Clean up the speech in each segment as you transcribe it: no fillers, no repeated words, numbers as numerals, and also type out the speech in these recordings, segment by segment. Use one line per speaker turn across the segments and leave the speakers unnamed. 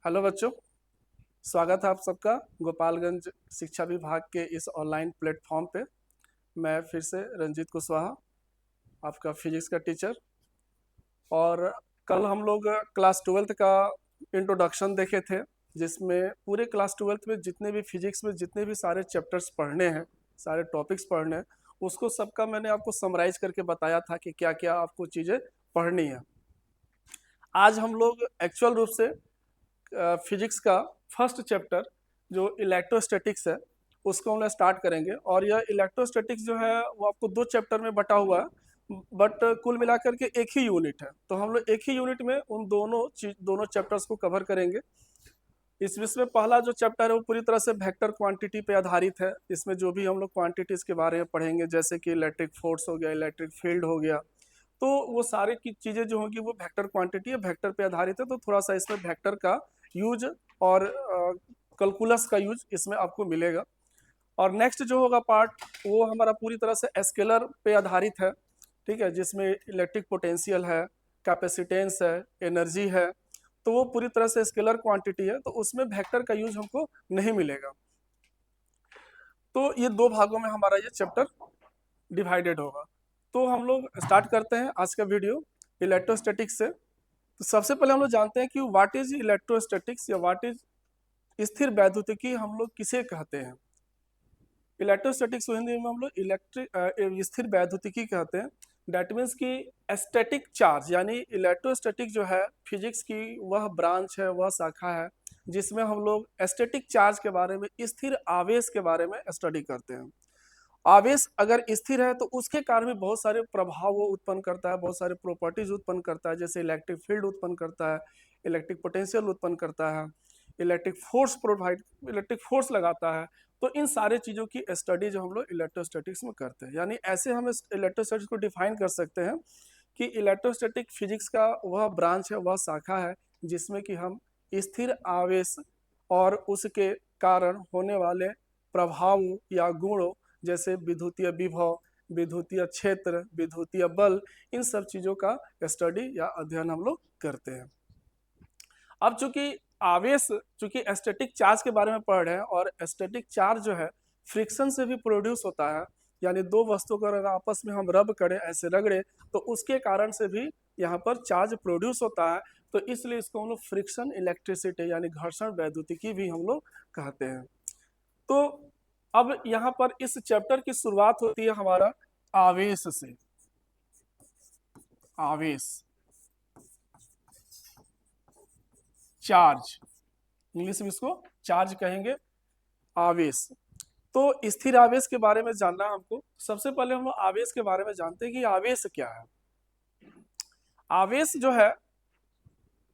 Hello बच्चों, स्वागत है आप सबका गोपालगंज शिक्षा विभाग के इस ऑनलाइन प्लेटफॉर्म पे। मैं फिर से रंजीत कुशवाहा, आपका फिजिक्स का टीचर। और कल हम लोग क्लास ट्वेल्थ का इंट्रोडक्शन देखे थे, जिसमें पूरे क्लास ट्वेल्थ में जितने भी फिजिक्स में जितने भी सारे चैप्टर्स पढ़ने हैं, सारे टॉपिक्स पढ़ने हैं, उसको सबका मैंने आपको समराइज करके बताया था कि क्या क्या आपको चीज़ें पढ़नी है। आज हम लोग एक्चुअल रूप से फिजिक्स का फर्स्ट चैप्टर जो इलेक्ट्रोस्टैटिक्स है उसको हम लोग स्टार्ट करेंगे। और यह इलेक्ट्रोस्टैटिक्स जो है वो आपको दो चैप्टर में बटा हुआ है, बट कुल मिलाकर के एक ही यूनिट है। तो हम लोग एक ही यूनिट में उन दोनों चैप्टर्स को कवर करेंगे। इसमें पहला जो चैप्टर है वो पूरी तरह से वेक्टर क्वांटिटी पे आधारित है। इसमें जो भी हम लोग क्वांटिटीज के बारे में पढ़ेंगे, जैसे कि इलेक्ट्रिक फोर्स हो गया, इलेक्ट्रिक फील्ड हो गया, तो वो सारी की चीज़ें जो होंगी वो वेक्टर क्वांटिटी है, वेक्टर पे आधारित है। तो थोड़ा सा इसमें वेक्टर का यूज और कैलकुलस का यूज इसमें आपको मिलेगा। और नेक्स्ट जो होगा पार्ट, वो हमारा पूरी तरह से स्केलर पे आधारित है, ठीक है, जिसमें इलेक्ट्रिक पोटेंशियल है, कैपेसिटेंस है, एनर्जी है। तो वो पूरी तरह से स्केलर क्वांटिटी है, तो उसमें वेक्टर का यूज हमको नहीं मिलेगा। तो ये दो भागों में हमारा ये चैप्टर डिवाइडेड होगा। तो हम लोग स्टार्ट करते हैं आज का वीडियो इलेक्ट्रोस्टैटिक्स से। तो सबसे पहले हम लोग जानते हैं कि व्हाट इज इलेक्ट्रोस्टैटिक्स या व्हाट इज स्थिर वैद्युतिकी हम लोग किसे कहते हैं। इलेक्ट्रोस्टैटिक्स को हिंदी में हम लोग स्थिर वैद्युतिकी कहते हैं। डैट मीन्स कि स्टैटिक चार्ज, यानी इलेक्ट्रोस्टैटिक जो है फिजिक्स की वह ब्रांच है, वह शाखा है जिसमें हम लोग स्टैटिक चार्ज के बारे में, स्थिर आवेश के बारे में स्टडी करते हैं। आवेश अगर स्थिर है तो उसके कारण भी बहुत सारे प्रभाव वो उत्पन्न करता है, बहुत सारे प्रॉपर्टीज उत्पन्न करता है, जैसे इलेक्ट्रिक फील्ड उत्पन्न करता है, इलेक्ट्रिक पोटेंशियल उत्पन्न करता है, इलेक्ट्रिक फोर्स लगाता है। तो इन सारे चीज़ों की स्टडी जो हम लोग इलेक्ट्रोस्टैटिक्स में करते हैं, यानी ऐसे हम इलेक्ट्रोस्टैटिक्स को डिफाइन कर सकते हैं कि इलेक्ट्रोस्टैटिक फिजिक्स का वह ब्रांच है, वह शाखा है जिसमें कि हम स्थिर आवेश और उसके कारण होने वाले प्रभावों या गुणों, जैसे विद्युतीय विभव, विद्युतीय क्षेत्र, विद्युतीय बल, इन सब चीज़ों का स्टडी या अध्ययन हम लोग करते हैं। अब चूंकि स्टैटिक चार्ज के बारे में पढ़ रहे हैं, और स्टैटिक चार्ज जो है फ्रिक्शन से भी प्रोड्यूस होता है, यानी दो वस्तुओं को अगर आपस में हम रब करें, ऐसे रगड़े, तो उसके कारण से भी यहाँ पर चार्ज प्रोड्यूस होता है। तो इसलिए इसको हम लोग फ्रिक्शन इलेक्ट्रिसिटी यानी घर्षण वैद्युतिकी भी हम लोग कहते हैं। तो अब यहाँ पर इस चैप्टर की शुरुआत होती है हमारा आवेश से। आवेश, चार्ज, इंग्लिश में इसको चार्ज कहेंगे, आवेश। तो स्थिर आवेश के बारे में जानना हमको, सबसे पहले हम लोग आवेश के बारे में जानते हैं कि आवेश क्या है। आवेश जो है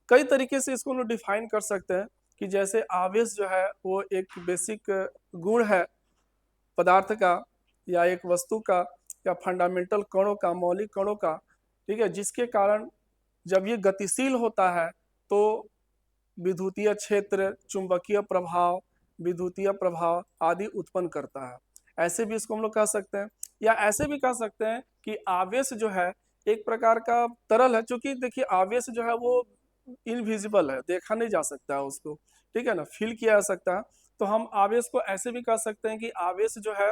कई तरीके से इसको हम लोग डिफाइन कर सकते हैं, कि जैसे आवेश जो है वो एक बेसिक गुण है पदार्थ का, या एक वस्तु का, या फंडामेंटल कणों का, मौलिक कणों का, ठीक है, जिसके कारण जब ये गतिशील होता है तो विद्युतीय क्षेत्र, चुंबकीय प्रभाव, विद्युतीय प्रभाव आदि उत्पन्न करता है। ऐसे भी इसको हम लोग कह सकते हैं, या ऐसे भी कह सकते हैं कि आवेश जो है एक प्रकार का तरल है। क्योंकि देखिए आवेश जो है वो इनविजिबल है, देखा नहीं जा सकता है उसको, ठीक है ना, फील किया जा सकता है। तो हम आवेश को ऐसे भी कह सकते हैं कि आवेश जो है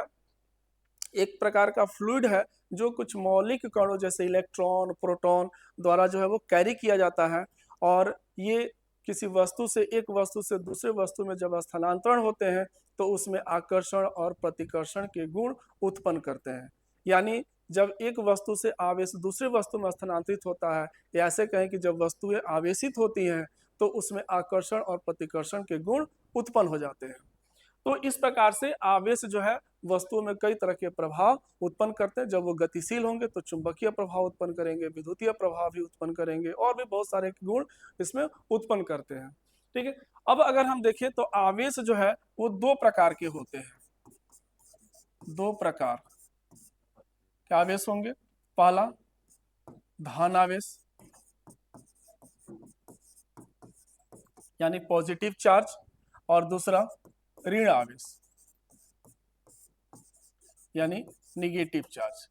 एक प्रकार का फ्लूइड है जो कुछ मौलिक कणों जैसे इलेक्ट्रॉन, प्रोटॉन द्वारा जो है वो कैरी किया जाता है। और ये किसी वस्तु से, एक वस्तु से दूसरे वस्तु में जब स्थानांतरण होते हैं तो उसमें आकर्षण और प्रतिकर्षण के गुण उत्पन्न करते हैं। यानी जब एक वस्तु से आवेश दूसरे वस्तु में स्थानांतरित होता है, या ऐसे कहें कि जब वस्तुएं आवेशित होती हैं तो उसमें आकर्षण और प्रतिकर्षण के गुण उत्पन्न हो जाते हैं। तो इस प्रकार से आवेश जो है वस्तुओं में कई तरह के प्रभाव उत्पन्न करते हैं। जब वो गतिशील होंगे तो चुंबकीय प्रभाव उत्पन्न करेंगे, विद्युतीय प्रभाव भी उत्पन्न करेंगे, और भी बहुत सारे गुण इसमें उत्पन्न करते हैं, ठीक है। अब अगर हम देखें तो आवेश जो है वो दो प्रकार के होते हैं। दो प्रकार के आवेश होंगे। पहला धन आवेश, यानी पॉजिटिव चार्ज, और दूसरा ऋण आवेश, यानी निगेटिव चार्ज।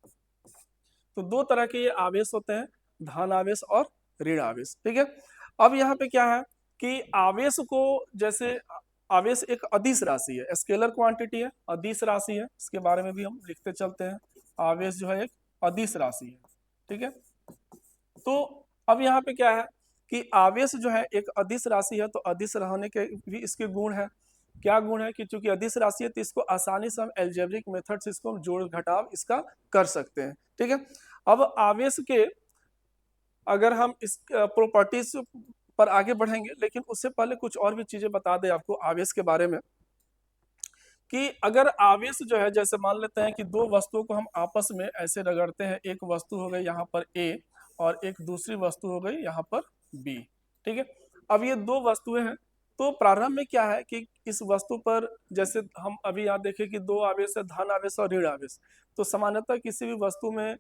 तो दो तरह के ये आवेश होते हैं, धन आवेश और ऋण आवेश, ठीक है। अब यहाँ पे क्या है कि आवेश को, जैसे आवेश एक अदिश राशि है, स्केलर क्वांटिटी है, अदिश राशि है, इसके बारे में भी हम लिखते चलते हैं। आवेश जो है एक अदिश राशि है, ठीक है। तो अब यहाँ पे क्या है कि आवेश जो है एक अदिश राशि है, तो अदिश रहने के भी इसके गुण है। क्या गुण है कि चूंकि अदिश राशि है तो इसको आसानी से हम एल्जेब्रिक मेथड से इसको हम जोड़ घटाव इसका कर सकते हैं, ठीक है। अब आवेश के अगर हम इस प्रॉपर्टीज पर आगे बढ़ेंगे, लेकिन उससे पहले कुछ और भी चीजें बता दें आपको आवेश के बारे में, कि अगर आवेश जो है, जैसे मान लेते हैं कि दो वस्तुओं को हम आपस में ऐसे रगड़ते हैं, एक वस्तु हो गई यहाँ पर ए और एक दूसरी वस्तु हो गई यहाँ पर बी, ठीक है। अब ये दो वस्तुएं हैं, तो प्रारंभ में क्या है कि इस वस्तु पर, जैसे हम अभी यहाँ देखें कि दो आवेश है, धन आवेश और ऋण आवेश। तो सामान्यतः किसी भी वस्तु में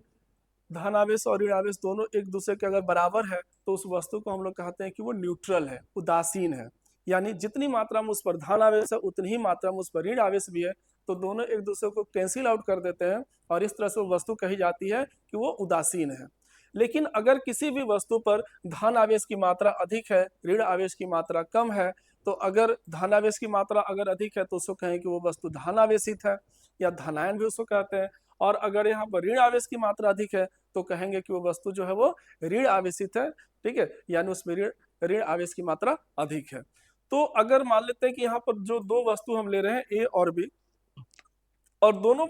धन आवेश और ऋण आवेश दोनों एक दूसरे के अगर बराबर है तो उस वस्तु को हम लोग कहते हैं कि वो न्यूट्रल है, उदासीन है। यानी जितनी मात्रा में उस पर धन आवेश है उतनी ही मात्रा में उस पर ऋण आवेश भी है, तो दोनों एक दूसरे को कैंसिल आउट कर देते हैं और इस तरह से वो वस्तु कही जाती है कि वो उदासीन है। लेकिन अगर किसी भी वस्तु पर धन आवेश की मात्रा अधिक है, ऋण आवेश की मात्रा कम है, तो अगर धन आवेश की मात्रा अगर अधिक है तो उसको कहें कि वो वस्तु धन आवेशित है, या धनायन भी उसको कहते हैं। और अगर यहाँ पर ऋण आवेश की मात्रा अधिक है तो कहेंगे कि वो वस्तु जो है वो ऋण आवेशित है, ठीक है, यानी उसमें ऋण ऋण आवेश की मात्रा अधिक है। तो अगर मान लेते हैं कि यहाँ पर जो दो वस्तु हम ले रहे हैं ए और बी, और दोनों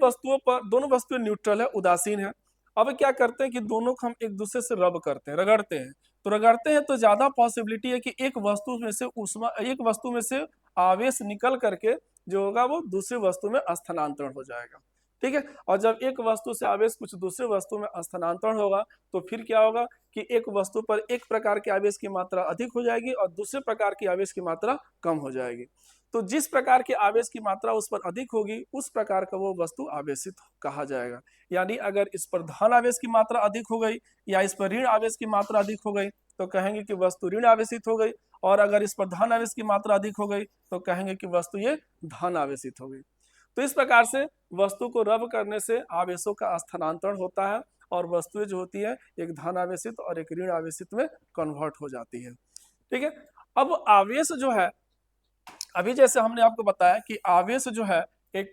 वस्तुएं न्यूट्रल है, उदासीन है। अब क्या करते हैं कि दोनों को हम एक दूसरे से रब करते हैं, रगड़ते हैं। तो रगड़ते हैं तो ज्यादा पॉसिबिलिटी है कि एक वस्तु में से आवेश निकल करके जो होगा वो दूसरी वस्तु में स्थानांतरण हो जाएगा, ठीक है। और जब एक वस्तु से आवेश कुछ दूसरे वस्तु में स्थानांतरण होगा तो फिर क्या होगा कि एक वस्तु पर एक प्रकार के आवेश की मात्रा अधिक हो जाएगी और दूसरे प्रकार की आवेश की मात्रा कम हो जाएगी। तो जिस प्रकार के आवेश की मात्रा उस पर अधिक होगी उस प्रकार का वो वस्तु आवेशित कहा जाएगा। यानी अगर इस पर धन आवेश की मात्रा अधिक हो गई या इस पर ऋण आवेश की मात्रा अधिक हो गई तो कहेंगे कि वस्तु ऋण आवेशित हो गई, और अगर इस पर धन आवेश की मात्रा अधिक हो गई तो कहेंगे कि वस्तु ये धन आवेशित हो गई। तो इस प्रकार से वस्तु को रब करने से आवेशों का स्थानांतरण होता है और वस्तुएं जो होती है एक धन आवेशित और एक ऋण आवेशित में कन्वर्ट हो जाती है, ठीक है। अब आवेश जो है, अभी जैसे हमने आपको बताया कि आवेश जो है एक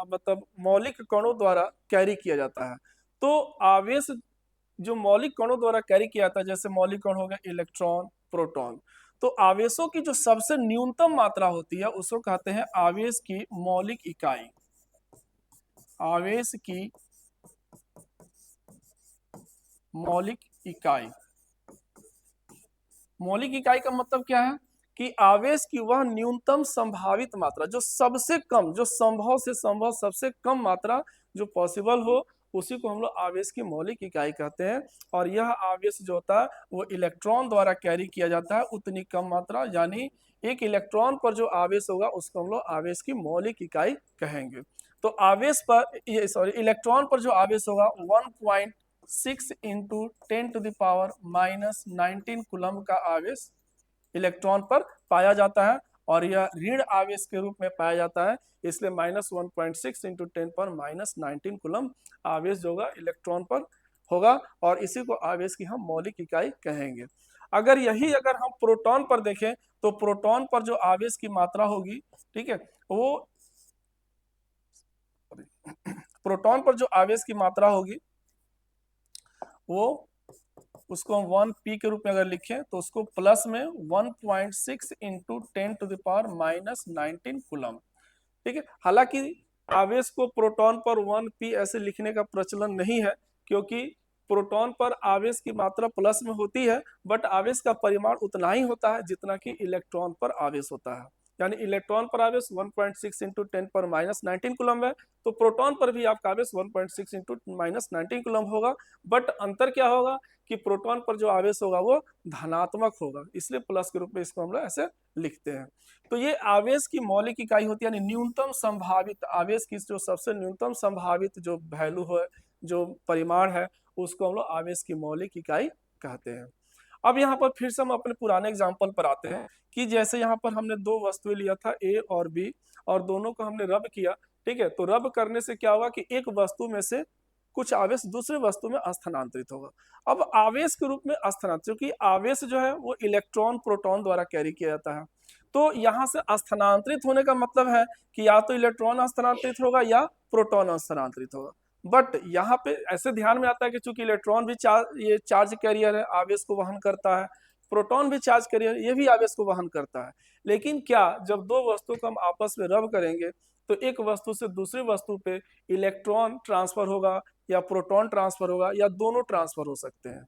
मतलब मौलिक कणों द्वारा कैरी किया जाता है। तो आवेश जो मौलिक कणों द्वारा कैरी किया जाता है, जैसे मौलिक कण हो गए इलेक्ट्रॉन, प्रोटॉन, तो आवेशों की जो सबसे न्यूनतम मात्रा होती है उसको कहते हैं आवेश की मौलिक इकाई। आवेश की मौलिक इकाई, मौलिक इकाई का मतलब क्या है कि आवेश की वह न्यूनतम संभावित मात्रा, जो सबसे कम, जो संभव से संभव सबसे कम मात्रा जो पॉसिबल हो, उसी को हम लोग आवेश की मौलिक इकाई कहते हैं। और यह आवेश जो होता है वो इलेक्ट्रॉन द्वारा कैरी किया जाता है उतनी कम मात्रा, यानी एक इलेक्ट्रॉन पर जो आवेश होगा उसको हम लोग आवेश की मौलिक इकाई कहेंगे। तो आवेश पर इलेक्ट्रॉन पर जो आवेश होगा 1.6 इंटू 10⁻⁻19 कूलम का आवेश इलेक्ट्रॉन पर पाया जाता है, और यह ऋण आवेश के रूप में पाया जाता है, इसलिए -1.6 इंटू 10⁻⁻19 कूलम आवेश जो होगा इलेक्ट्रॉन पर होगा, और इसी को आवेश की हम मौलिक इकाई कहेंगे। अगर हम प्रोटॉन पर देखें तो प्रोटॉन पर जो आवेश की मात्रा होगी, ठीक है, वो प्रोटॉन पर जो आवेश की मात्रा होगी वो उसको हम 1p के रूप में अगर लिखें तो उसको प्लस में 1.6 इंटू 10⁻⁻19 कूलम, ठीक है। हालांकि आवेश को प्रोटॉन पर 1p ऐसे लिखने का प्रचलन नहीं है, क्योंकि प्रोटॉन पर आवेश की मात्रा प्लस में होती है, बट आवेश का परिमाण उतना ही होता है जितना कि इलेक्ट्रॉन पर आवेश होता है। यानी इलेक्ट्रॉन पर आवेश 1.6 इंटू 10⁻⁻19 कूलम है, तो प्रोटॉन पर भी आपका आवेश 1.6 इंटू -19 कूलम होगा। बट अंतर क्या होगा कि प्रोटॉन पर जो आवेश होगा वो धनात्मक होगा, इसलिए प्लस के रूप में इसको हम लोग ऐसे लिखते हैं। तो ये आवेश की मौलिक इकाई होती है, यानी न्यूनतम संभावित आवेश की जो सबसे न्यूनतम संभावित जो वैल्यू है, जो परिमाण है, उसको हम लोग आवेश की मौलिक इकाई कहते हैं। अब यहाँ पर फिर से हम अपने पुराने एग्जाम्पल पर आते हैं कि जैसे यहाँ पर हमने दो वस्तुएं लिया था ए और बी, और दोनों को हमने रब किया, ठीक है। तो रब करने से क्या होगा कि एक वस्तु में से कुछ आवेश दूसरे वस्तु में स्थानांतरित होगा। अब आवेश के रूप में स्थानांतरित, क्योंकि आवेश जो है वो इलेक्ट्रॉन प्रोटॉन द्वारा कैरी किया जाता है, तो यहाँ से स्थानांतरित होने का मतलब है कि या तो इलेक्ट्रॉन स्थानांतरित होगा या प्रोटॉन स्थानांतरित होगा। बट यहाँ पे ऐसे ध्यान में आता है कि चूंकि इलेक्ट्रॉन भी ये चार्ज कैरियर है, आवेश को वहन करता है, प्रोटॉन भी चार्ज कैरियर, ये भी आवेश को वहन करता है। लेकिन क्या जब दो वस्तु को हम आपस में रब करेंगे तो एक वस्तु से दूसरी वस्तु पे इलेक्ट्रॉन ट्रांसफर होगा या प्रोटॉन ट्रांसफर होगा या दोनों ट्रांसफर हो सकते हैं?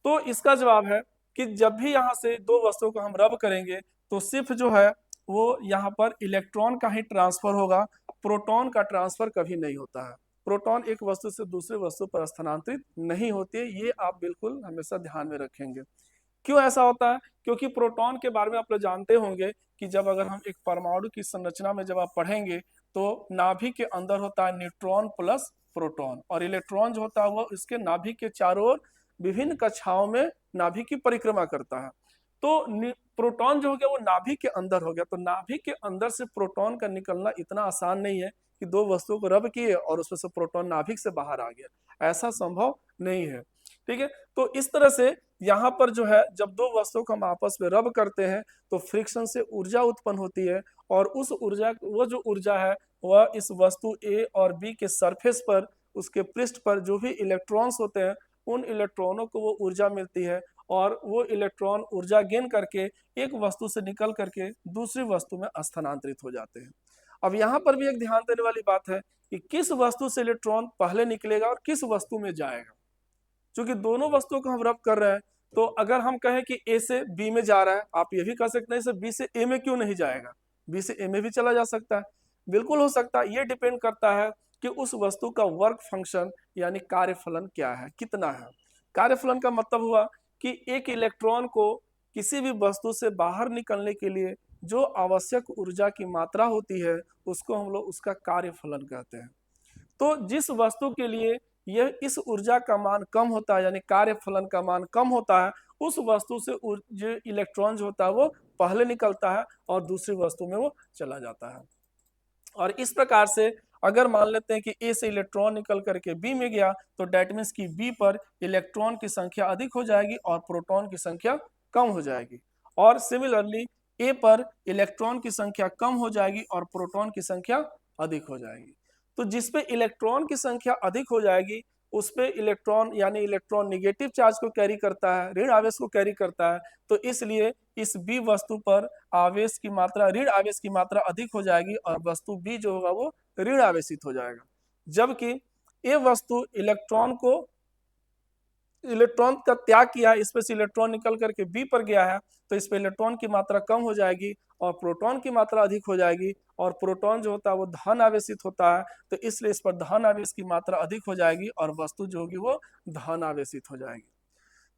तो इसका जवाब है कि जब भी यहाँ से दो वस्तुओं को हम रब करेंगे तो सिर्फ जो है वो यहाँ पर इलेक्ट्रॉन का ही ट्रांसफर होगा, प्रोटॉन का ट्रांसफर कभी नहीं होता है। प्रोटॉन एक वस्तु से दूसरे वस्तु पर स्थानांतरित नहीं होती है, ये आप बिल्कुल हमेशा ध्यान में रखेंगे। क्यों ऐसा होता है? क्योंकि प्रोटॉन के बारे में आप लोग जानते होंगे कि जब अगर हम एक परमाणु की संरचना में जब आप पढ़ेंगे तो नाभिक के अंदर होता है न्यूट्रॉन प्लस प्रोटॉन, और इलेक्ट्रॉन जो होता है वो इसके नाभिक के चारों ओर विभिन्न कक्षाओं में नाभिक की परिक्रमा करता है। तो प्रोटॉन जो हो गया वो नाभिक के अंदर हो गया, तो नाभिक के अंदर से प्रोटॉन का निकलना इतना आसान नहीं है कि दो वस्तुओं को रब किए और उसमें से प्रोटॉन नाभिक से बाहर आ गया, ऐसा संभव नहीं है। ठीक है, तो इस तरह से यहाँ पर जो है जब दो वस्तुओं को हम आपस में रब करते हैं तो फ्रिक्शन से ऊर्जा उत्पन्न होती है, और उस ऊर्जा, वो जो ऊर्जा है वह इस वस्तु ए और बी के सरफेस पर, उसके पृष्ठ पर जो भी इलेक्ट्रॉन्स होते हैं उन इलेक्ट्रॉनों को वो ऊर्जा मिलती है, और वो इलेक्ट्रॉन ऊर्जा गेन करके एक वस्तु से निकल करके दूसरी वस्तु में स्थानांतरित हो जाते हैं। अब यहाँ पर भी एक ध्यान देने वाली बात है कि किस वस्तु से इलेक्ट्रॉन पहले निकलेगा और किस वस्तु में जाएगा। क्योंकि दोनों वस्तुओं को हम रब कर रहे हैं, तो अगर हम कहें कि ए से बी में जा रहा है, आप ये भी कह सकते हैं इसे बी से ए में क्यों नहीं जाएगा, बी से ए में भी चला जा सकता है। बिल्कुल हो सकता है, ये डिपेंड करता है कि उस वस्तु का वर्क फंक्शन यानी कार्यफलन क्या है, कितना है। कार्यफलन का मतलब हुआ कि एक इलेक्ट्रॉन को किसी भी वस्तु से बाहर निकलने के लिए जो आवश्यक ऊर्जा की मात्रा होती है उसको हम लोग उसका कार्यफलन कहते हैं। तो जिस वस्तु के लिए यह इस ऊर्जा का मान कम होता है यानी कार्यफलन का मान कम होता है, उस वस्तु से जो इलेक्ट्रॉन जो होता है वो पहले निकलता है और दूसरी वस्तु में वो चला जाता है। और इस प्रकार से अगर मान लेते हैं कि ए से इलेक्ट्रॉन निकल करके बी में गया तो डेट मीन्स कि बी पर इलेक्ट्रॉन की संख्या अधिक हो जाएगी और प्रोटॉन की संख्या कम हो जाएगी, और सिमिलरली ए पर इलेक्ट्रॉन की संख्या कम हो जाएगी और प्रोटॉन की संख्या अधिक हो जाएगी। तो जिसपे इलेक्ट्रॉन की संख्या अधिक हो जाएगी उस पे इलेक्ट्रॉन यानी इलेक्ट्रॉन निगेटिव चार्ज को कैरी करता है, ऋण आवेश को कैरी करता है, तो इसलिए इस बी वस्तु पर आवेश की मात्रा, ऋण आवेश की मात्रा अधिक हो जाएगी और वस्तु बी जो होगा वो ऋण आवेशित हो जाएगा। जबकि ए वस्तु इलेक्ट्रॉन का त्याग किया है, इस पे से इलेक्ट्रॉन निकल करके बी पर गया है, तो इस पे इलेक्ट्रॉन की मात्रा कम हो जाएगी और प्रोटॉन की मात्रा अधिक हो जाएगी, और प्रोटॉन जो होता है वो धन आवेशित होता है, तो इसलिए इस पर धन आवेश की मात्रा अधिक हो जाएगी और वस्तु जो होगी वो धन आवेशित हो जाएगी।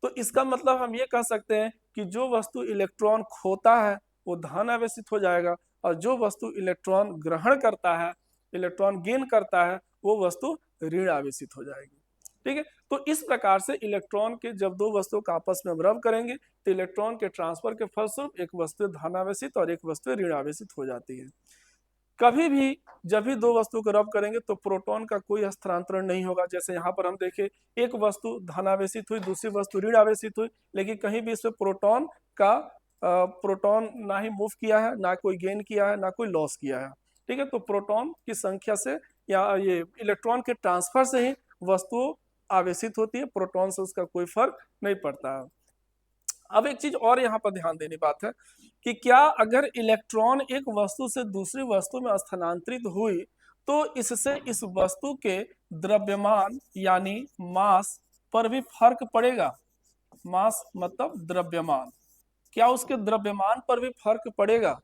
तो इसका मतलब हम ये कह सकते हैं कि जो वस्तु इलेक्ट्रॉन खोता है वो धन आवेशित हो जाएगा, और जो वस्तु इलेक्ट्रॉन ग्रहण करता है, इलेक्ट्रॉन गेन करता है, वो वस्तु ऋण आवेशित हो जाएगी। ठीक है, तो इस प्रकार से इलेक्ट्रॉन के जब दो वस्तुओं का आपस में रब करेंगे तो इलेक्ट्रॉन के ट्रांसफर के फलस्वरूप एक वस्तु धन आवेशित और एक वस्तु ऋण आवेशित हो जाती है। कभी भी जब भी दो वस्तु को रब करेंगे तो प्रोटॉन का कोई स्थानांतरण नहीं होगा। जैसे यहाँ पर हम देखें, एक वस्तु धन आवेशित हुई, दूसरी वस्तु ऋण आवेशित हुई, लेकिन कहीं भी इसमें प्रोटॉन ना ही मूव किया है, ना कोई गेन किया है, ना कोई लॉस किया है। ठीक है, तो प्रोटॉन की संख्या से या ये इलेक्ट्रॉन के ट्रांसफर से ही वस्तु आवेशित होती है, प्रोटॉन से उसका कोई फर्क नहीं पड़ता है। अब एक चीज और यहाँ पर ध्यान देने बात है कि क्या अगर इलेक्ट्रॉन एक वस्तु से दूसरी वस्तु में स्थानांतरित हुई तो इससे इस वस्तु के द्रव्यमान यानी मास पर भी फर्क पड़ेगा? मास मतलब द्रव्यमान, क्या उसके द्रव्यमान पर भी फर्क पड़ेगा?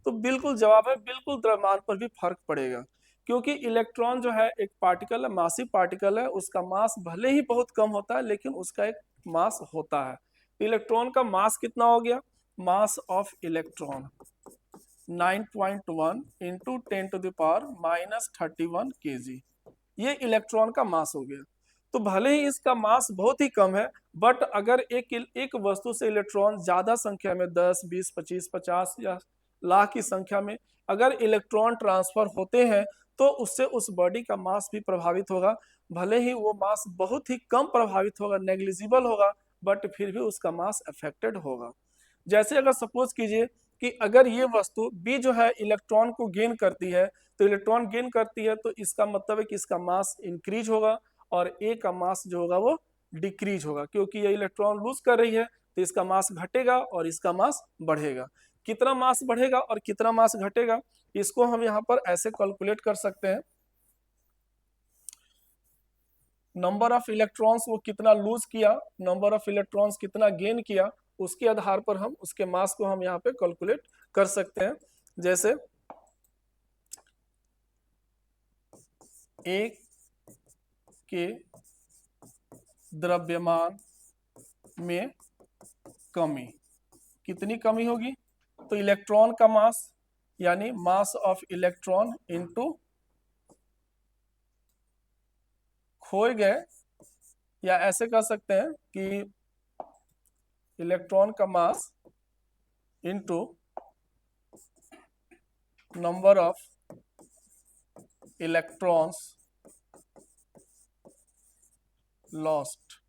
तो बिल्कुल जवाब है, बिल्कुल द्रव्यमान पर भी फर्क पड़ेगा, क्योंकि इलेक्ट्रॉन जो है एक पार्टिकल है, मासिव पार्टिकल है, उसका मास भले ही बहुत कम होता है लेकिन उसका एक मास होता है। इलेक्ट्रॉन का मास कितना हो गया? Mass of electron 9.1 into 10⁻⁻31 kg, ये इलेक्ट्रॉन का मास हो गया। तो भले ही इसका मास बहुत ही कम है, बट अगर एक वस्तु से इलेक्ट्रॉन ज्यादा संख्या में 10, 20, 25, 50 या लाख की संख्या में अगर इलेक्ट्रॉन ट्रांसफर होते हैं तो उससे उस बॉडी का मास भी प्रभावित होगा। भले ही वो मास बहुत ही कम प्रभावित होगा, नेग्लिजिबल होगा, बट फिर भी उसका मास अफेक्टेड होगा। जैसे अगर सपोज कीजिए कि अगर ये वस्तु बी जो है इलेक्ट्रॉन को गेन करती है, तो इलेक्ट्रॉन गेन करती है तो इसका मतलब है कि इसका मास इंक्रीज होगा और ए का मास जो होगा वो डिक्रीज होगा, क्योंकि ये इलेक्ट्रॉन लूज कर रही है तो इसका मास घटेगा और इसका मास बढ़ेगा। कितना मास बढ़ेगा और कितना मास घटेगा, इसको हम यहाँ पर ऐसे कैलकुलेट कर सकते हैं। नंबर ऑफ इलेक्ट्रॉन्स वो कितना लूज किया, नंबर ऑफ इलेक्ट्रॉन्स कितना गेन किया, उसके आधार पर हम उसके मास को हम यहाँ पे कैलकुलेट कर सकते हैं। जैसे एक के द्रव्यमान में कमी, कितनी कमी होगी, तो इलेक्ट्रॉन का मास यानी मास ऑफ इलेक्ट्रॉन इनटू खोए गए, या ऐसे कह सकते हैं कि इलेक्ट्रॉन का mass into number of electrons lost,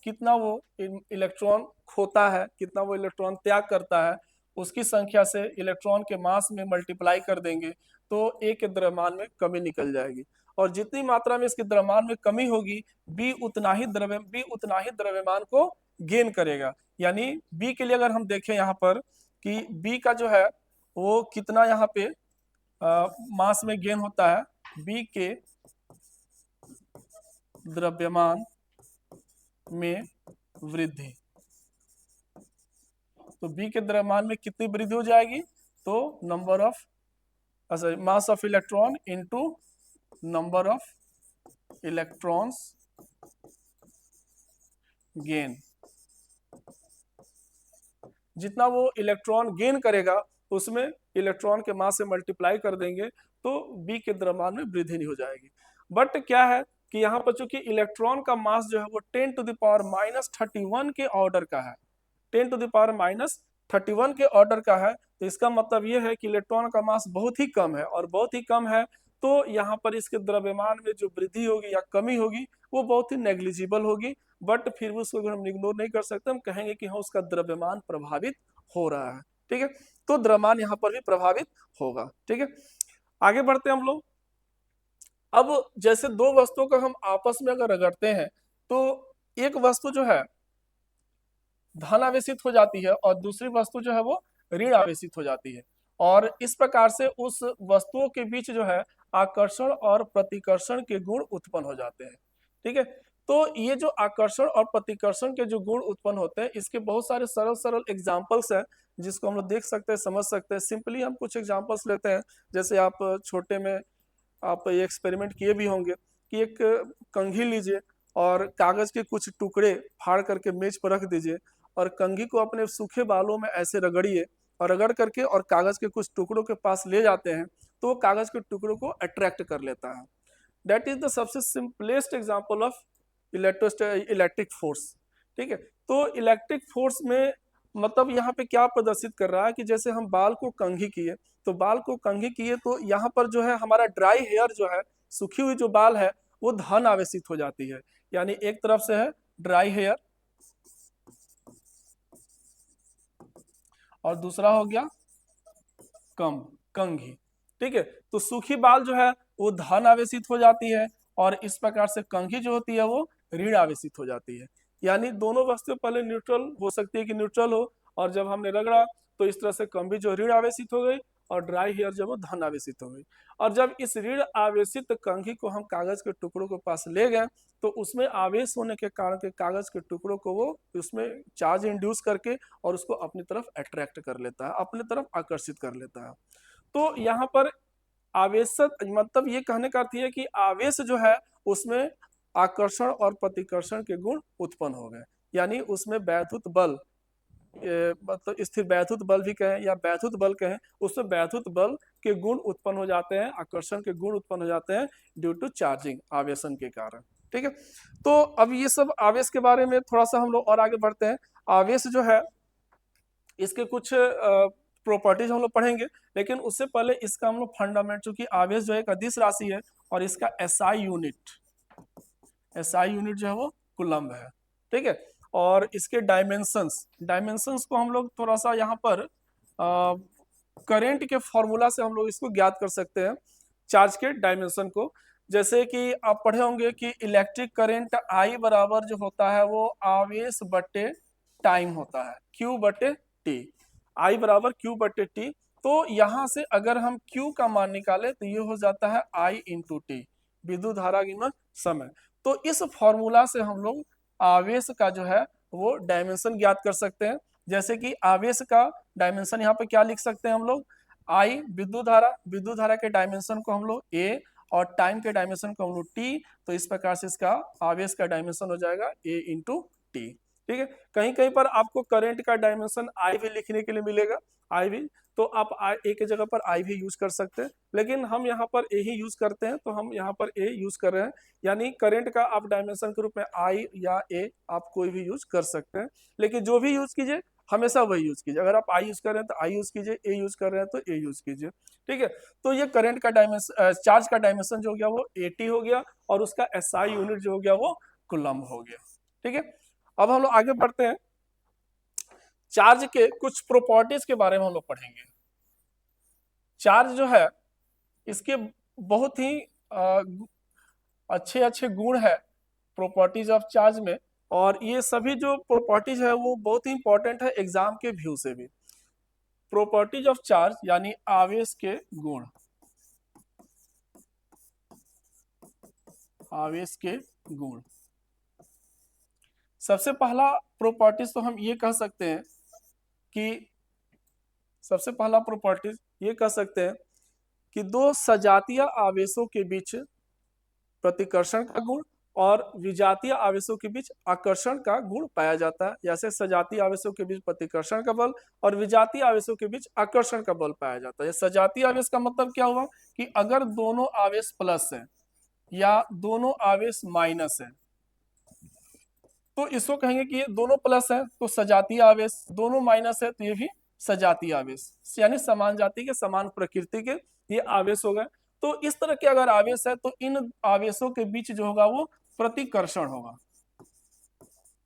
कितना वो इलेक्ट्रॉन खोता है, कितना वो इलेक्ट्रॉन त्याग करता है, उसकी संख्या से इलेक्ट्रॉन के मास में मल्टीप्लाई कर देंगे तो ए के द्रव्यमान में कमी निकल जाएगी। और जितनी मात्रा में इसके द्रव्यमान में कमी होगी, बी उतना ही द्रव्यमान को गेन करेगा। यानी बी के लिए अगर हम देखें यहाँ पर कि बी का जो है वो कितना यहाँ पे मास में गेन होता है, बी के द्रव्यमान में वृद्धि, तो बी के द्रव्यमान में कितनी वृद्धि हो जाएगी, तो number of mass of electron into number of electrons gain, जितना वो इलेक्ट्रॉन गेन करेगा उसमें इलेक्ट्रॉन के मास से मल्टीप्लाई कर देंगे तो बी के द्रव्यमान में वृद्धि नहीं हो जाएगी। बट क्या है कि यहाँ पर चूंकि इलेक्ट्रॉन का मास जो है वो 10⁻³ के ऑर्डर का है, 10⁻³ के ऑर्डर का है, तो इसका मतलब ये है कि इलेक्ट्रॉन का मास बहुत ही कम है, और बहुत ही कम है तो यहाँ पर इसके द्रव्यमान में जो वृद्धि होगी या कमी होगी वो बहुत ही नेग्लिजिबल होगी। बट फिर भी उसको हम इग्नोर नहीं कर सकते, हम कहेंगे कि हाँ उसका द्रव्यमान प्रभावित हो रहा है। ठीक है, तो द्रव्यमान यहाँ पर भी प्रभावित होगा। ठीक है, आगे बढ़ते हैं हम लोग। अब जैसे दो वस्तुओं का हम आपस में अगर रगड़ते हैं तो एक वस्तु जो है धन आवेशित हो जाती है और दूसरी वस्तु जो है वो ऋण आवेशित हो जाती है, और इस प्रकार से उस वस्तुओं के बीच जो है आकर्षण और प्रतिकर्षण के गुण उत्पन्न हो जाते हैं। ठीक है, तो ये जो आकर्षण और प्रतिकर्षण के जो गुण उत्पन्न होते हैं इसके बहुत सारे सरल सरल एग्जाम्पल्स हैं जिसको हम लोग देख सकते हैं, समझ सकते हैं। सिंपली हम कुछ एग्जाम्पल्स लेते हैं। जैसे आप छोटे में आप ये एक्सपेरिमेंट किए भी होंगे कि एक कंघी लीजिए और कागज के कुछ टुकड़े फाड़ करके मेज पर रख दीजिए और कंघी को अपने सूखे बालों में ऐसे रगड़िए, और रगड़ करके और कागज के कुछ टुकड़ों के पास ले जाते हैं तो वो कागज के टुकड़ों को अट्रैक्ट कर लेता है। दैट इज द सबसे simplest example of electric force. ठीक है, तो इलेक्ट्रिक फोर्स में मतलब यहाँ पे क्या प्रदर्शित कर रहा है कि जैसे हम बाल को कंघी किए, तो बाल को कंघी किए तो यहाँ पर जो है हमारा ड्राई हेयर जो है, सूखी हुई जो बाल है वो धन आवेशित हो जाती है। यानी एक तरफ से है ड्राई हेयर और दूसरा हो गया कंघी। ठीक है, तो सूखी बाल जो है वो धन आवेशित हो जाती है और इस प्रकार से कंघी जो होती है वो ऋण आवेशित हो जाती है। यानी दोनों वस्तुएं पहले न्यूट्रल हो सकती है कि न्यूट्रल हो, और जब हमने रगड़ा तो इस तरह से कंघी जो ऋण आवेशित हो गई और ड्राई हेयर जब वो धन आवेशित हो गई। और जब इस ऋण आवेशित कंघी को हम कागज के टुकड़ों के पास ले गए तो उसमें आवेश होने के कारण के कागज के टुकड़ों को वो उसमें चार्ज इंड्यूस करके और उसको अपनी तरफ अट्रैक्ट कर लेता है, अपनी तरफ आकर्षित कर लेता है। तो यहाँ पर आवेश मतलब ये कहने का अर्थ है कि आवेश जो है उसमें आकर्षण और प्रतिकर्षण के गुण उत्पन्न हो गए। यानी उसमें वैद्युत बल, मतलब स्थिर वैद्युत बल भी कहें या वैद्युत बल कहें, उसमें वैद्युत बल के गुण उत्पन्न हो जाते हैं, आकर्षण के गुण उत्पन्न हो जाते हैं ड्यू टू चार्जिंग, आवेशन के कारण। ठीक है, तो अब ये सब आवेश के बारे में थोड़ा सा हम लोग और आगे बढ़ते हैं। आवेश जो है इसके कुछ प्रॉपर्टीज हम लोग पढ़ेंगे, लेकिन उससे पहले इसका हम लोग फंडामेंट, चूंकि आवेश जो है एक अदिश राशि है और इसका एसआई यूनिट SI यूनिट जो है वो कूलम्ब है, ठीक है। और इसके डायमेंशंस को हम लोग थोड़ा सा यहाँ पर करंट के फॉर्मूला से हम लोग इसको ज्ञात कर सकते हैं, चार्ज के डायमेंशन को। जैसे कि आप पढ़े होंगे कि इलेक्ट्रिक करंट I बराबर जो होता है वो आवेश बटे टाइम होता है, Q बटे T, I बराबर Q बटे T। तो यहाँ से अगर हम Q का मान निकाले तो ये हो जाता है I इंटू टी, विद्युत धारा गुणा समय। तो इस फॉर्मूला से हम लोग आवेश का जो है वो डायमेंशन ज्ञात कर सकते हैं। जैसे कि आवेश का डायमेंशन यहाँ पे क्या लिख सकते हैं हम लोग, आई विद्युत धारा के डायमेंशन को हम लोग ए और टाइम के डायमेंशन को हम लोग टी। तो इस प्रकार से इसका आवेश का डायमेंशन हो जाएगा ए इंटू टी, ठीक है। कहीं कहीं पर आपको करंट का डायमेंशन आई भी लिखने के लिए मिलेगा, आई भी, तो आप ए के जगह पर आई भी यूज कर सकते हैं, लेकिन हम यहाँ पर ए ही यूज करते हैं, तो हम यहाँ पर ए यूज कर रहे हैं। यानी करंट का आप डायमेंशन के रूप में आई या ए आप कोई भी यूज कर सकते हैं, लेकिन जो भी यूज कीजिए हमेशा वही यूज कीजिए। अगर आप आई यूज कर रहे हैं तो आई यूज कीजिए, ए यूज कर रहे हैं तो ए यूज कीजिए, ठीक है। तो ये करंट का डायमेंशन, चार्ज का डायमेंशन जो हो गया वो एटी हो गया, और उसका एसआई यूनिट जो हो गया वो कूलम्ब हो गया, ठीक है। अब हम लोग आगे बढ़ते हैं, चार्ज के कुछ प्रॉपर्टीज के बारे में हम लोग पढ़ेंगे। चार्ज जो है इसके बहुत ही अच्छे अच्छे गुण है प्रॉपर्टीज ऑफ चार्ज में, और ये सभी जो प्रॉपर्टीज है वो बहुत ही इंपॉर्टेंट है एग्जाम के व्यू से भी। प्रॉपर्टीज ऑफ चार्ज यानी आवेश के गुण, आवेश के गुण। सबसे पहला प्रॉपर्टीज तो हम ये कह सकते हैं कि सबसे पहला प्रॉपर्टीज ये कह सकते हैं कि दो सजातीय आवेशों के बीच प्रतिकर्षण का गुण और विजातीय आवेशों के बीच आकर्षण का गुण पाया जाता है। जैसे सजातीय आवेशों के बीच प्रतिकर्षण का बल और विजातीय आवेशों के बीच आकर्षण का बल पाया जाता है। सजातीय आवेश का मतलब क्या हुआ कि अगर दोनों आवेश प्लस है या दोनों आवेश माइनस है तो इसको कहेंगे कि ये दोनों प्लस है तो सजातीय आवेश, दोनों माइनस है तो ये भी सजातीय आवेश, यानी समान जाति के समान प्रकृति के ये आवेश हो गए। तो इस तरह के अगर आवेश है तो इन आवेशों के बीच जो होगा वो प्रतिकर्षण होगा,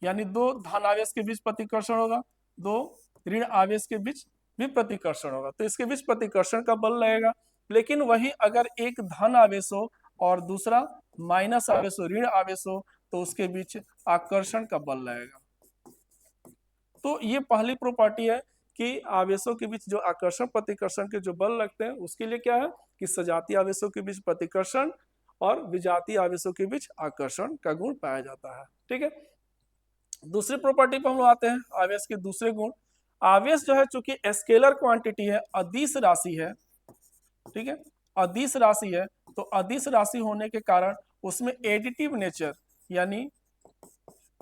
यानी दो धन आवेश के बीच प्रतिकर्षण होगा, दो ऋण आवेश के बीच भी प्रतिकर्षण होगा, तो इसके बीच प्रतिकर्षण का बल लगेगा। लेकिन वही अगर एक धन आवेश हो और दूसरा माइनस आवेश हो, ऋण आवेश हो, तो उसके बीच आकर्षण का बल लगेगा। तो ये पहली प्रॉपर्टी है कि आवेशों के बीच जो आकर्षण प्रतिकर्षण के जो बल लगते हैं उसके लिए क्या है कि सजातीय आवेशों के बीच प्रतिकर्षण और विजातीय आवेशों के बीच आकर्षण का गुण पाया जाता है, ठीक है। दूसरी प्रॉपर्टी पर हम लोग आते हैं, आवेश के दूसरे गुण। आवेश जो है चूंकि स्केलर क्वांटिटी है, अदिश राशि है, ठीक है, अदिश राशि है, तो अदिश राशि होने के कारण उसमें एडिटिव नेचर यानी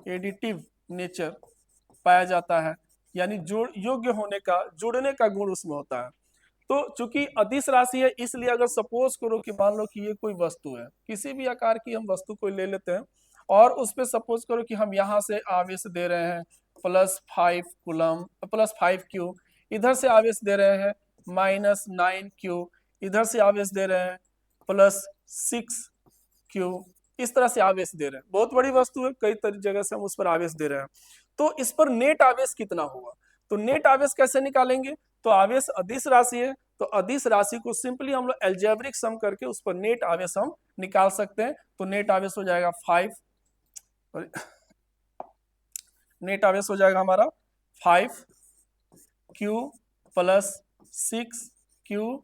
एडिटिव नेचर पाया जाता है, यानी जोड़ योग्य होने का, जुड़ने का गुण उसमें होता है। तो चूंकि अदिश राशि है इसलिए अगर सपोज करो कि मान लो कि ये कोई वस्तु है, किसी भी आकार की हम वस्तु को ले लेते हैं और उस पर सपोज करो कि हम यहाँ से आवेश दे रहे हैं +5 कूलम, +5 Q, इधर से आवेश दे रहे हैं -9 Q, इधर से आवेश दे रहे हैं +6 Q, इस तरह से आवेश दे रहे हैं। बहुत बड़ी वस्तु है, कई जगह से हम उस पर आवेश दे रहे हैं, तो इस पर नेट आवेश कितना होगा। तो नेट आवेश कैसे निकालेंगे, तो आवेश अदिश राशि है तो अदिश राशि को सिंपली हम लोग एल्जेब्रिक सम करके उस पर नेट आवेश हम निकाल सकते हैं। तो नेट आवेश हो जाएगा 5, नेट आवेश हो जाएगा हमारा 5Q + 6Q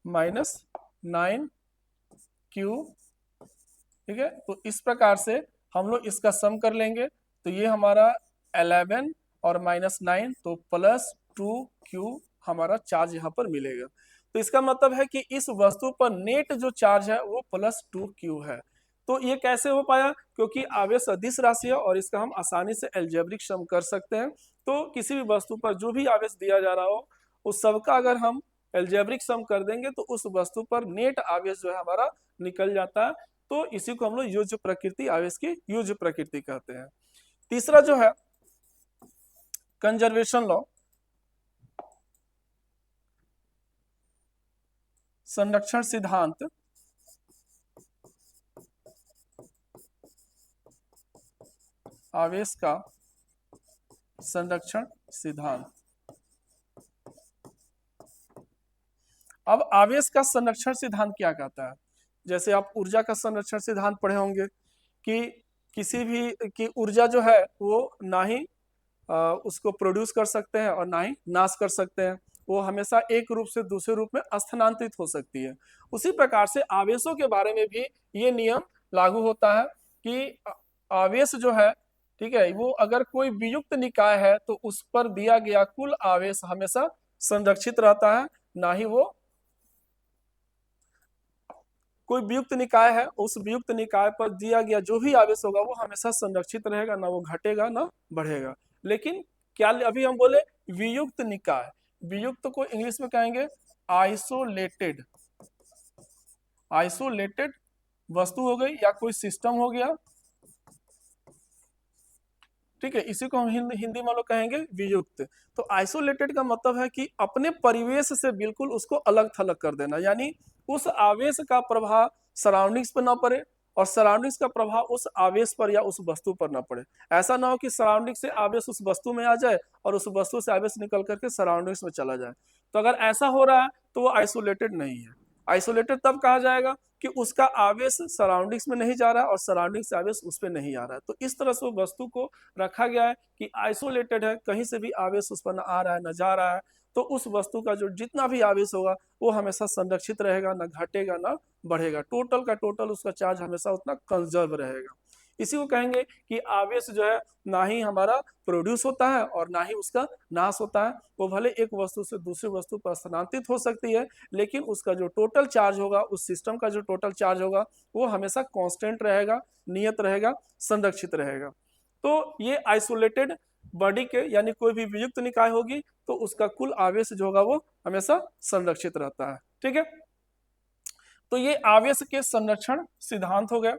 -9Q, ठीक है। तो इस प्रकार से हम लोग इसका सम कर लेंगे, तो ये हमारा 11 और -9 तो +2Q हमारा चार्ज यहाँ पर मिलेगा। तो इसका मतलब है कि इस वस्तु पर नेट जो चार्ज है वो +2Q है। तो ये कैसे हो पाया, क्योंकि आवेश अदिश राशि है और इसका हम आसानी से एल्जेब्रिक सम कर सकते हैं। तो किसी भी वस्तु पर जो भी आवेश दिया जा रहा हो उस सबका अगर हम एल्जेब्रिक सम कर देंगे तो उस वस्तु पर नेट आवेश जो है हमारा निकल जाता है। तो इसी को हम लोग युज्य प्रकृति, आवेश की युज्य प्रकृति कहते हैं। तीसरा जो है कंजर्वेशन लॉ, संरक्षण सिद्धांत आवेश का संरक्षण सिद्धांत। अब आवेश का संरक्षण सिद्धांत क्या कहता है? जैसे आप ऊर्जा का संरक्षण सिद्धांत पढ़े होंगे कि किसी भी की ऊर्जा जो है वो ना ही उसको प्रोड्यूस कर सकते हैं और ना ही नाश कर सकते हैं, वो हमेशा एक रूप से दूसरे रूप में स्थानांतरित हो सकती है। उसी प्रकार से आवेशों के बारे में भी ये नियम लागू होता है कि आवेश जो है, ठीक है, वो अगर कोई वियुक्त निकाय है तो उस पर दिया गया कुल आवेश हमेशा संरक्षित रहता है, ना ही वो कोई वियुक्त निकाय है उस वियुक्त निकाय पर दिया गया जो भी आवेश होगा वो हमेशा संरक्षित रहेगा, ना वो घटेगा ना बढ़ेगा। लेकिन क्या अभी हम बोले वियुक्त निकाय, वियुक्त को इंग्लिश में कहेंगे आइसोलेटेड। आइसोलेटेड वस्तु हो गई या कोई सिस्टम हो गया, ठीक है, इसी को हम हिंदी में लोग कहेंगे वियुक्त। तो आइसोलेटेड का मतलब है कि अपने परिवेश से बिल्कुल उसको अलग थलग कर देना, यानी उस आवेश का प्रभाव सराउंडिंग्स पर ना पड़े और सराउंडिंग्स का प्रभाव उस आवेश पर या उस वस्तु पर ना पड़े। ऐसा ना हो कि सराउंडिंग से आवेश उस वस्तु में आ जाए और उस वस्तु से आवेश निकल करके सराउंडिंग्स में चला जाए। तो अगर ऐसा हो रहा है तो वो आइसोलेटेड नहीं है। आइसोलेटेड तब कहा जाएगा कि उसका आवेश सराउंडिंग्स में नहीं जा रहा है और सराउंडिंग से आवेश उस पर नहीं आ रहा है। तो इस तरह से वस्तु को रखा गया है कि आइसोलेटेड है, कहीं से भी आवेश उस पर न आ रहा है न जा रहा है, तो उस वस्तु का जो जितना भी आवेश होगा वो हमेशा संरक्षित रहेगा, न घटेगा न बढ़ेगा। टोटल का टोटल उसका चार्ज हमेशा उतना कंजर्व रहेगा। इसी को कहेंगे कि आवेश जो है ना ही हमारा प्रोड्यूस होता है और ना ही उसका नाश होता है। वो भले एक वस्तु से दूसरी वस्तु पर स्थानांतरित हो सकती है, लेकिन उसका जो टोटल चार्ज होगा, उस सिस्टम का जो टोटल चार्ज होगा वो हमेशा कांस्टेंट रहेगा, नियत रहेगा, संरक्षित रहेगा। तो ये आइसोलेटेड बॉडी के यानी कोई भी वियुक्त निकाय होगी तो उसका कुल आवेश जो होगा वो हमेशा संरक्षित रहता है। ठीक है, तो ये आवेश के संरक्षण सिद्धांत हो गए।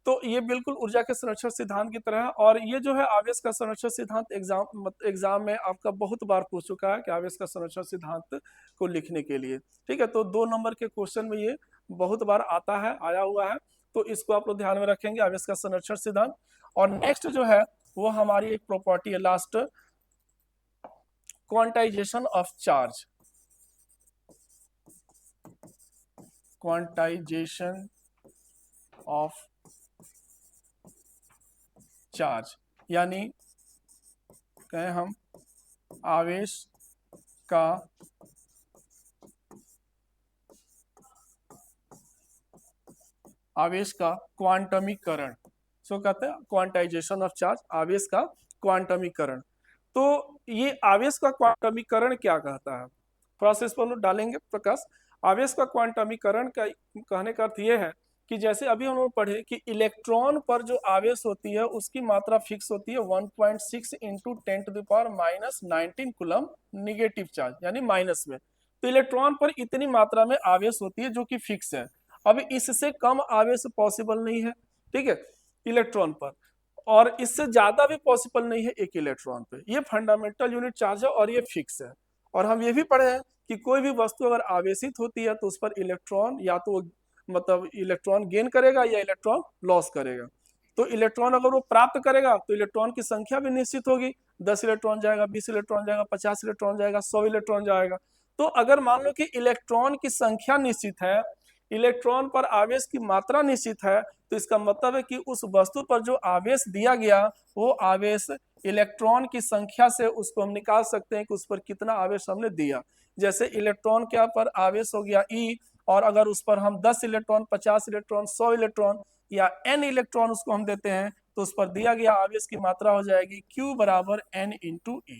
तो ये बिल्कुल ऊर्जा के संरक्षण सिद्धांत की तरह है। और ये जो है आवेश का संरक्षण सिद्धांत एग्जाम में आपका बहुत बार पूछ चुका है कि आवेश का संरक्षण सिद्धांत को लिखने के लिए, ठीक है, तो 2 नंबर के क्वेश्चन में ये बहुत बार आता है, आया हुआ है। तो इसको आप लोग ध्यान में रखेंगे, आवेश का संरक्षण सिद्धांत। और नेक्स्ट जो है वो हमारी एक प्रॉपर्टी है last, quantization of charge. Quantization of charge यानी कहें हम आवेश का क्वांटमीकरण, सो कहते हैं क्वांटाइजेशन ऑफ चार्ज, आवेश का क्वांटमीकरण। तो ये आवेश का क्वांटमीकरण क्या कहता है, थोड़ा सा इस पर डालेंगे प्रकाश। आवेश का क्वांटमीकरण का कहने का अर्थ ये है कि जैसे अभी हम लोग पढ़े कि इलेक्ट्रॉन पर जो आवेश होती है उसकी मात्रा फिक्स होती है 1.6 इंटू 10⁻⁻19 कूलम निगेटिव चार्ज यानी माइनस में। तो इलेक्ट्रॉन पर इतनी मात्रा में आवेश होती है जो कि फिक्स है। अब इससे कम आवेश पॉसिबल नहीं है, ठीक है, इलेक्ट्रॉन पर, और इससे ज्यादा भी पॉसिबल नहीं है एक इलेक्ट्रॉन पे। ये फंडामेंटल यूनिट चार्ज है और ये फिक्स है। और हम ये भी पढ़े हैं कि कोई भी वस्तु अगर आवेशित होती है तो उस पर इलेक्ट्रॉन या तो मतलब इलेक्ट्रॉन गेन करेगा या इलेक्ट्रॉन लॉस करेगा। तो इलेक्ट्रॉन अगर वो प्राप्त करेगा तो इलेक्ट्रॉन की संख्या भी निश्चित होगी, 10 इलेक्ट्रॉन जाएगा, 20 इलेक्ट्रॉन जाएगा, 50 इलेक्ट्रॉन जाएगा, 100 इलेक्ट्रॉन जाएगा। तो अगर मान लो कि इलेक्ट्रॉन की संख्या निश्चित है, इलेक्ट्रॉन पर आवेश की मात्रा निश्चित है, तो इसका मतलब है कि उस वस्तु पर जो आवेश दिया गया वो आवेश इलेक्ट्रॉन की संख्या से उसको हम निकाल सकते हैं कि उस पर कितना आवेश हमने दिया। जैसे इलेक्ट्रॉन के पर आवेश हो गया E, और अगर उस पर हम 10 इलेक्ट्रॉन, 50 इलेक्ट्रॉन, 100 इलेक्ट्रॉन या n इलेक्ट्रॉन उसको हम देते हैं तो उस पर दिया गया आवेश की मात्रा हो जाएगी Q बराबर n into E।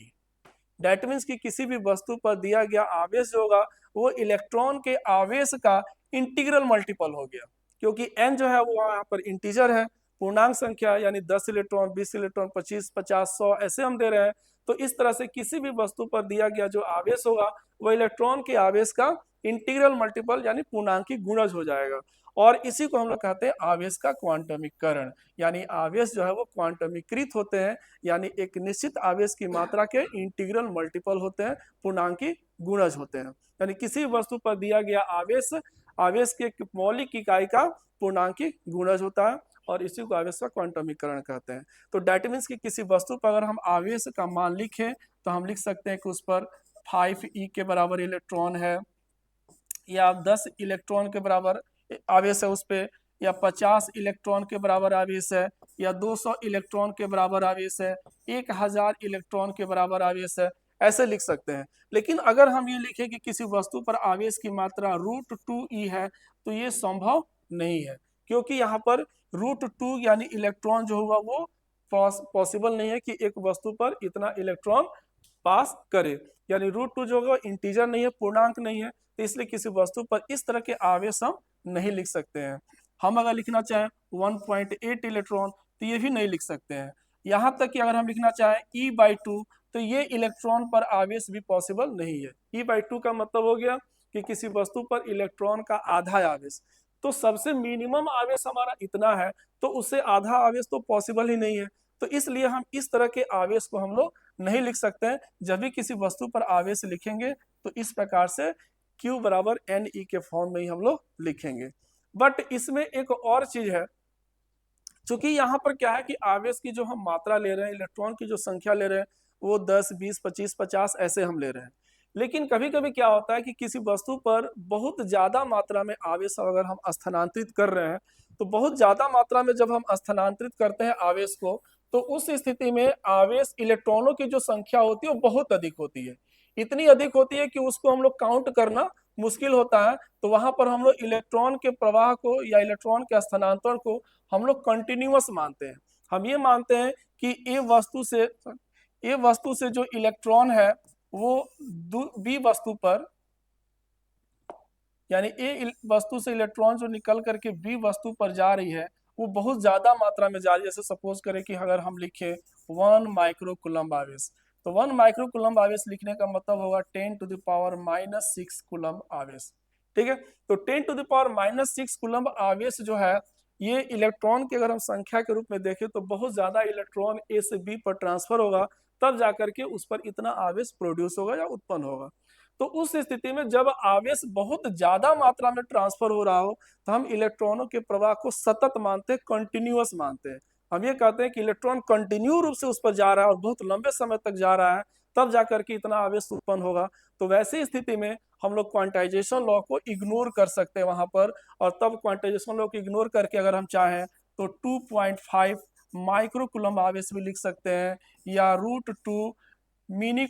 That means कि किसी भी वस्तु पर दिया गया आवेश जो होगा वो इलेक्ट्रॉन के आवेश का इंटीग्रल मल्टीपल हो गया, क्योंकि n जो है वो यहाँ पर इंटीजर है, पूर्णांक संख्या, यानी 10 इलेक्ट्रॉन, 20 इलेक्ट्रॉन, 25, 50, 100 ऐसे हम दे रहे हैं। तो इस तरह से किसी भी वस्तु पर दिया गया जो आवेश होगा वो इलेक्ट्रॉन के आवेश का इंटीग्रल मल्टीपल यानी पूर्णांकी गुणज हो जाएगा। और इसी को हम लोग कहते हैं आवेश का क्वांटमीकरण, यानी आवेश जो है वो क्वांटमीकृत होते हैं, यानी एक निश्चित आवेश की मात्रा के इंटीग्रल मल्टीपल होते हैं, पूर्णांकी गुणज होते हैं। यानी किसी वस्तु पर दिया गया आवेश आवेश के एक मौलिक इकाई का पूर्णांकी गुणज होता है और इसी को आवेश का क्वांटमीकरण कहते हैं। तो डेट मीन्स कि किसी वस्तु पर अगर हम आवेश का मान लिखें तो हम लिख सकते हैं कि उस पर 5e के बराबर इलेक्ट्रॉन है, या 10 इलेक्ट्रॉन के बराबर आवेश है उस पर, या 50 इलेक्ट्रॉन के बराबर आवेश है, या 200 इलेक्ट्रॉन के बराबर आवेश है, 1000 इलेक्ट्रॉन के बराबर आवेश है, ऐसे लिख सकते हैं। लेकिन अगर हम ये लिखें कि किसी वस्तु पर आवेश की मात्रा √2e है तो ये संभव नहीं है, क्योंकि यहाँ पर √2 यानी इलेक्ट्रॉन जो हुआ वो पॉसिबल नहीं है कि एक वस्तु पर इतना इलेक्ट्रॉन पास करे। यानी √2 जो होगा इंटीजर नहीं है, पूर्णांक नहीं है, तो इसलिए किसी वस्तु पर इस तरह के आवेश हम नहीं लिख सकते हैं। हम अगर लिखना चाहें 1.8 इलेक्ट्रॉन तो ये भी नहीं लिख सकते हैं। यहाँ तक कि अगर हम लिखना चाहें E/2 तो ये इलेक्ट्रॉन पर आवेश भी पॉसिबल नहीं है। E/2 का मतलब हो गया कि किसी वस्तु पर इलेक्ट्रॉन का आधा आवेश, तो सबसे मिनिमम आवेश हमारा इतना है, तो उससे आधा आवेश तो पॉसिबल ही नहीं है। तो इसलिए हम इस तरह के आवेश को हम लोग नहीं लिख सकते हैं। जब भी किसी वस्तु पर आवेश लिखेंगे तो इस प्रकार से Q बराबर NE के फॉर्म में ही हम लोग लिखेंगे। बट इसमें एक और चीज है, चूंकि यहाँ पर क्या है कि आवेश की जो हम मात्रा ले रहे हैं, इलेक्ट्रॉन की जो संख्या ले रहे हैं वो 10, 20, 25, 50 ऐसे हम ले रहे हैं। लेकिन कभी कभी क्या होता है कि किसी वस्तु पर बहुत ज्यादा मात्रा में आवेश अगर हम स्थानांतरित कर रहे हैं, तो बहुत ज्यादा मात्रा में जब हम स्थानांतरित करते हैं आवेश को, तो उस स्थिति में आवेश इलेक्ट्रॉनों की जो संख्या होती है वो बहुत अधिक होती है। इतनी अधिक होती है कि उसको हम लोग काउंट करना मुश्किल होता है। तो वहां पर हम लोग इलेक्ट्रॉन के प्रवाह को या इलेक्ट्रॉन के स्थानांतरण को हम लोग कंटिन्यूअस मानते हैं। हम ये मानते हैं कि ए वस्तु से जो इलेक्ट्रॉन है वो बी वस्तु पर, यानी ए वस्तु से इलेक्ट्रॉन जो निकल करके बी वस्तु पर जा रही है वो बहुत ज्यादा मात्रा में जा रही है। जैसे सपोज करें कि अगर हम लिखे 1 माइक्रोकूलम्ब आवेश, तो 1 माइक्रोकूलम्ब आवेश लिखने का मतलब होगा 10⁻⁻6 कूलम्ब आवेश। ठीक है, तो 10⁻⁻6 कूलम्ब आवेश जो है ये इलेक्ट्रॉन की अगर हम संख्या के रूप में देखें तो बहुत ज्यादा इलेक्ट्रॉन ए से बी पर ट्रांसफर होगा, तब जाकर के उस पर इतना आवेश प्रोड्यूस होगा या उत्पन्न होगा। तो उस स्थिति में जब आवेश बहुत ज्यादा मात्रा में ट्रांसफर हो रहा हो तो हम इलेक्ट्रॉनों के प्रवाह को सतत मानते हैं, कंटिन्यूअस मानते हैं। हम ये कहते हैं कि इलेक्ट्रॉन कंटिन्यू रूप से उस पर जा रहा है और बहुत लंबे समय तक जा रहा है, तब जाकर के इतना आवेश उत्पन्न होगा। तो वैसी स्थिति में हम लोग क्वांटाइजेशन लॉ को इग्नोर कर सकते हैं वहां पर, और तब क्वांटाइजेशन लॉ को इग्नोर करके अगर हम चाहें तो 2.5 माइक्रोकूलम्ब आवेश भी लिख सकते हैं, या √2 मिली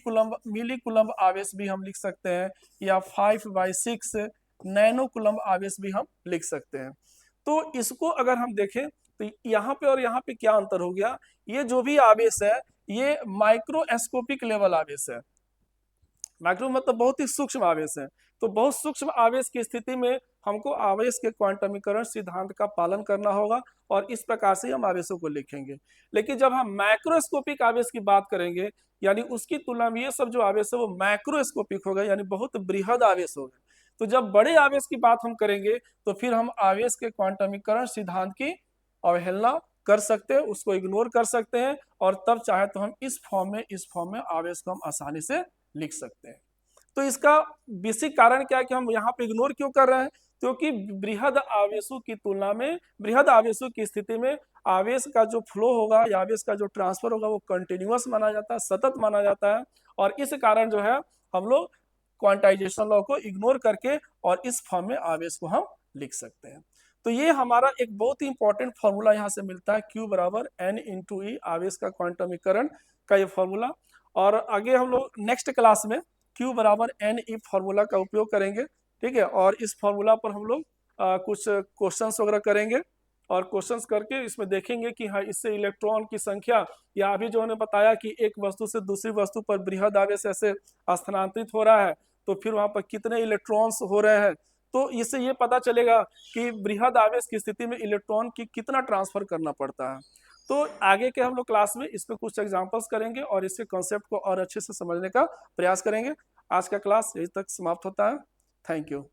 कुलम्ब आवेश भी हम लिख सकते हैं, या 5/6 नैनो कुलम्ब आवेश भी हम लिख सकते हैं। तो इसको अगर हम देखें तो यहाँ पे और यहाँ पे क्या अंतर हो गया, ये जो भी आवेश है ये माइक्रोस्कोपिक लेवल आवेश है। माइक्रो मतलब बहुत ही सूक्ष्म आवेश है। तो बहुत सूक्ष्म आवेश की स्थिति में हमको आवेश के क्वांटमीकरण सिद्धांत का पालन करना होगा और इस प्रकार से हम आवेशों को लिखेंगे। लेकिन जब हम मैक्रोस्कोपिक आवेश की बात करेंगे, यानी उसकी तुलना में ये सब जो आवेश है वो मैक्रोस्कोपिक होगा, यानी बहुत बृहद आवेश होगा। तो जब बड़े आवेश की बात हम करेंगे तो फिर हम आवेश के क्वांटमीकरण सिद्धांत की अवहेलना कर सकते हैं, उसको इग्नोर कर सकते हैं, और तब चाहे तो हम इस फॉर्म में आवेश को हम आसानी से लिख सकते हैं। तो इसका बेसिक कारण क्या है कि हम यहाँ पे इग्नोर क्यों कर रहे हैं, क्योंकि बृहद आवेशों की तुलना में, बृहद आवेशों की स्थिति में आवेश का जो फ्लो होगा या आवेश का जो ट्रांसफर होगा वो कंटिन्यूअस माना जाता है, सतत माना जाता है, और इस कारण जो है हम लोग क्वांटाइजेशन लॉ को इग्नोर करके और इस फॉर्म में आवेश को हम लिख सकते हैं। तो ये हमारा एक बहुत ही इंपॉर्टेंट फॉर्मूला यहाँ से मिलता है, Q बराबर N×E आवेश का क्वांटमीकरण का ये फॉर्मूला। और आगे हम लोग नेक्स्ट क्लास में Q बराबर NE फॉर्मूला का उपयोग करेंगे। ठीक है, और इस फॉर्मूला पर हम लोग कुछ क्वेश्चंस वगैरह करेंगे, और क्वेश्चंस करके इसमें देखेंगे कि हाँ इससे इलेक्ट्रॉन की संख्या, या अभी जो उन्होंने बताया कि एक वस्तु से दूसरी वस्तु पर बृहद आवेश ऐसे स्थानांतरित हो रहा है तो फिर वहां पर कितने इलेक्ट्रॉन्स हो रहे हैं, तो इससे ये पता चलेगा कि बृहद आवेश की स्थिति में इलेक्ट्रॉन की कितना ट्रांसफर करना पड़ता है। तो आगे के हम लोग क्लास में इस पर कुछ एग्जांपल्स करेंगे और इसके कॉन्सेप्ट को और अच्छे से समझने का प्रयास करेंगे। आज का क्लास यही तक समाप्त होता है। Thank you.